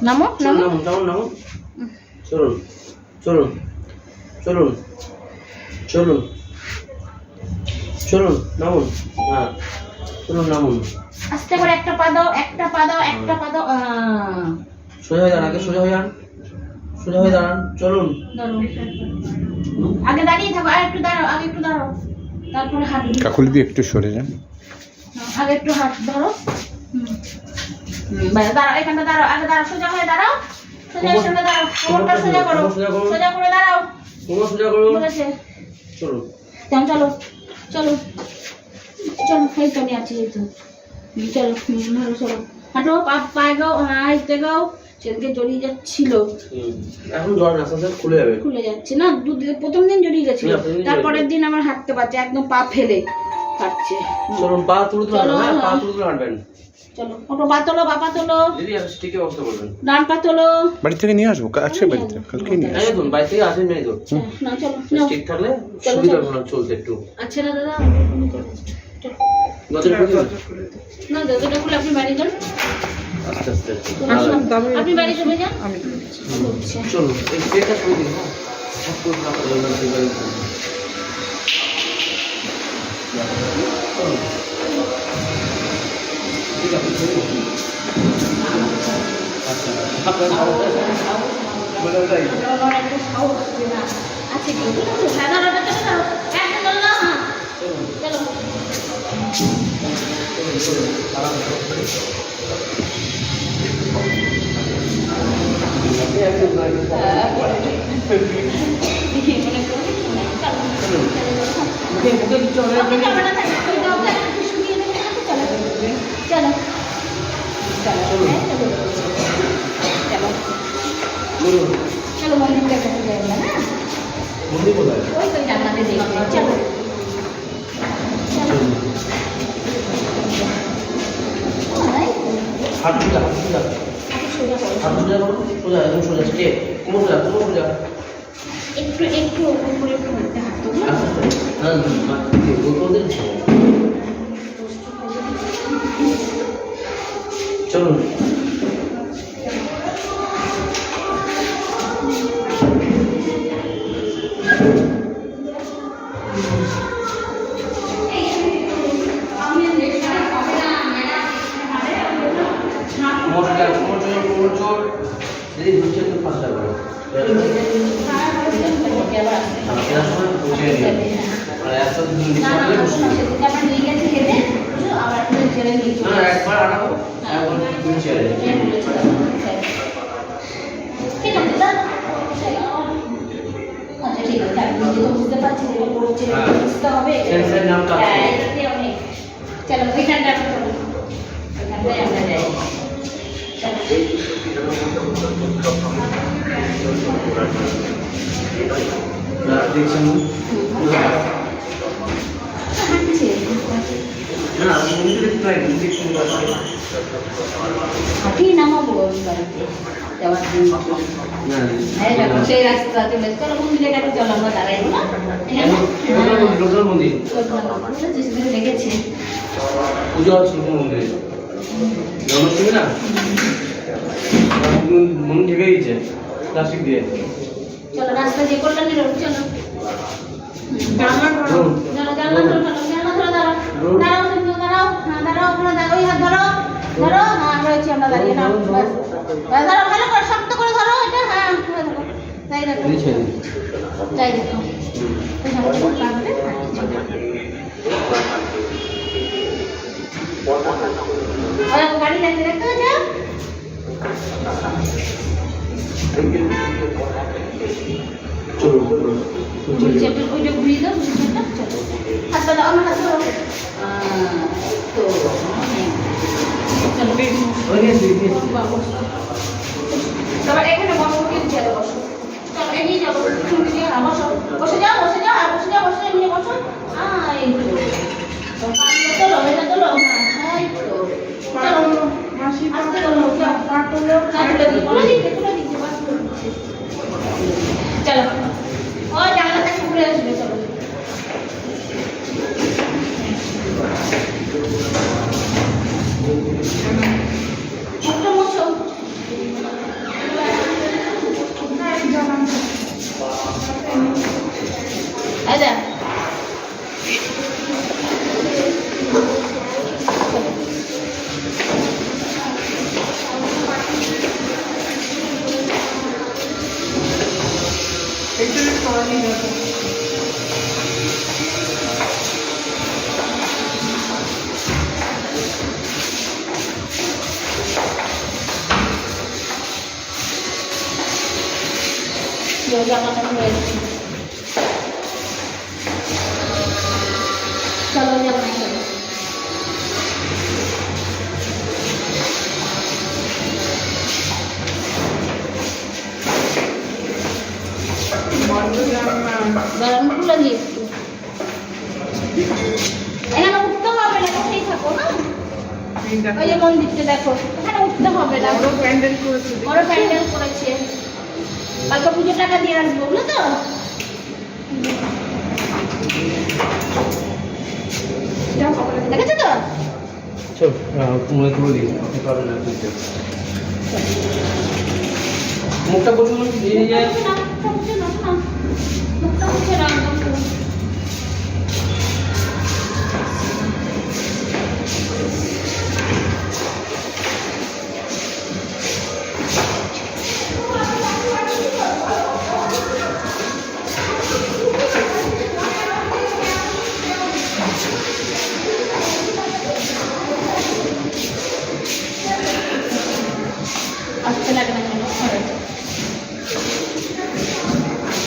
নামো নামো নামো নামো চলুন চলুন চলুন চলুন চলুন নামুন। হ্যাঁ চলুন নামুন। আস্তে করে একটা পা দাও, একটা পা দাও, একটা পা দাও। সোজা হয়ে দাঁড়ান, আগে সোজা হয়ে যান, সোজা হয়ে দাঁড়ান। চলুন আগে দাঁড়িয়ে থাকো, আর একটু দাঁড়াও, আগে একটু দাঁড়াও, তারপরে হাঁটু। কাকুলি দিয়ে একটু সরে যান। আগে একটু হাত ধরো। দাঁড়াও, এখানটা দাঁড়াও, আগে দাঁড়াও, সোজা হয়ে দাঁড়াও, সোজা এখানটা দাঁড়াও, কোমরটা সোজা করো, সোজা করে দাঁড়াও। কোমর সোজা করো। বলেছে চলুন চলো চলো চলো, এই তো আমি আছি, এই তো চলো ধরো, চলো হাঁটো, পায়ে গাও, হাঁটতে গাও। সেদিকে জড়িয়ে যাচ্ছিল, এখন জ্বর না, আস্তে খুলে যাবে। খুলে যাচ্ছে না, প্রথম দিন জড়িয়ে গেছিল, তারপরের দিন আমার হাঁটতে পারছে, একদম পা ফেলে হাঁটছে। চলুন পা তুলে তুলে হাঁটবেন, পা তুলে তুলে হাঁটবেন। চলো ওটো পা তোলো, বাপা তোলো, দিদি একটা স্টিকে ব্যবস্থা করবেন। ডান পা তোলো। বাড়ি থেকে নিয়ে আসবো, আছে বাড়িতে, কালকে নিয়ে আসবো। একদম বাড়ি থেকে আসেন নাই তো। না চলো স্টিক থাকলে সুবিধা হবে না চলতে একটু। আচ্ছা না দাদা, নজর করে দিন। না দাদাটা খুলে আপনি বাড়ি যান, আস্তে আস্তে আপনি বাড়ি চলে যান। চলুন এই পেটটা করে দিন। হ্যাঁ সব করে না করে না সেই বাড়ি চলুন। ঠিক আছে চলুন। আচ্ছা আপনার বলে তাই আচ্ছা ঠিক আছে, সাদা রটা চলে যাও, একটা চলো না, চলো চলো মন্দির দেখাতে যাই না, হ্যাঁ মন্দির কোথায়? ওই তো জান্নাতে দেখবে। চলো হাত সোজা, হাত সোজা, হাত সোজা করো, সোজা একদম সোজা স্ট্রেট, কোমর সোজা, কোমর সোজা। একটু একটু উপরে একটু হাঁটতে হাঁটতো না, আস্তে আস্তে হ্যাঁ গোলদের চলুন। যদি বুঝছে তো পাঁচটা করে একবার আনাবো ঠিক আছে দাদা, আচ্ছা ঠিক আছে, আমি তো বুঝতে পারছি যে পড়ছে, বুঝতে হবে। হ্যাঁ এটাতে অনেক। চলো ওইখানটা আমরা চলো, ওইখানটায় আমরা যাই। দেখছেন হাঁটি নামাবো বাড়িতে যাওয়ার দিন, সেই রাস্তা চলে চলো মন্দিরের কাছে, চলো আমরা দাঁড়াইবো না মন্দির যেখানে লেগেছে পুজো হচ্ছে মন্দিরে জন্মাষ্টমী না, মন্দির ঢেকে গেছে প্লাস্টিক দিয়ে। চলো রাস্তা যে কল্যাণী রোড, চলো জানলা ধরো, জানলা ধরো, জানলা ধরো, দাঁড়াও দাঁড়াও তুমি দাঁড়াও, হ্যাঁ দাঁড়াও, ওখানে দাঁড়াও, ওই হাত ধরো ধরো, হ্যাঁ রয়েছি আমরা দাঁড়িয়ে, না বাস ধরো, ভালো করে শক্ত করে ধরো এটা, হ্যাঁ ধরো, তাই দেখো তাই দেখো গাড়ি যাচ্ছে দেখতে পাচ্ছ, ওইটা ঘুরিয়ে দাও, হাত দাও, আমার হাত ধরো, তো সবার এখানে বসো, বসো, চলো এগিয়ে যাবো, বসো, বসে যাও, বসে যাও, আর বসে যাও, বসে এমনি বসো, এই তো চলো, এটা চলো, হ্যাঁ এই তো চলো, আস্তে চলো, তুলে দিচ্ছে, চলো, ওই জানলা থেকে ঘুরে আসবে, চলো একটা ওই জানলাটা খুলে এসেছি। চলো ওই জানলায় চলো। দাঁড়ান খুলে দিই একটু। এখানে উঠতে হবে না, কোথায় থাকো না। ওই যে মন্দিরটা দেখো, এখানে উঠতে হবে না। বড় প্যান্ডেল করেছে। কালকে পুজোর টাকা দিয়ে আসবো, বুঝলো তো? দেখেছো তো? চল তুমি তুলে দিই পারবে না তুলতে মুখটা বসে নিয়ে যায় মুখটা মুছে নাও, মুখটা মুছে নাও, একদম।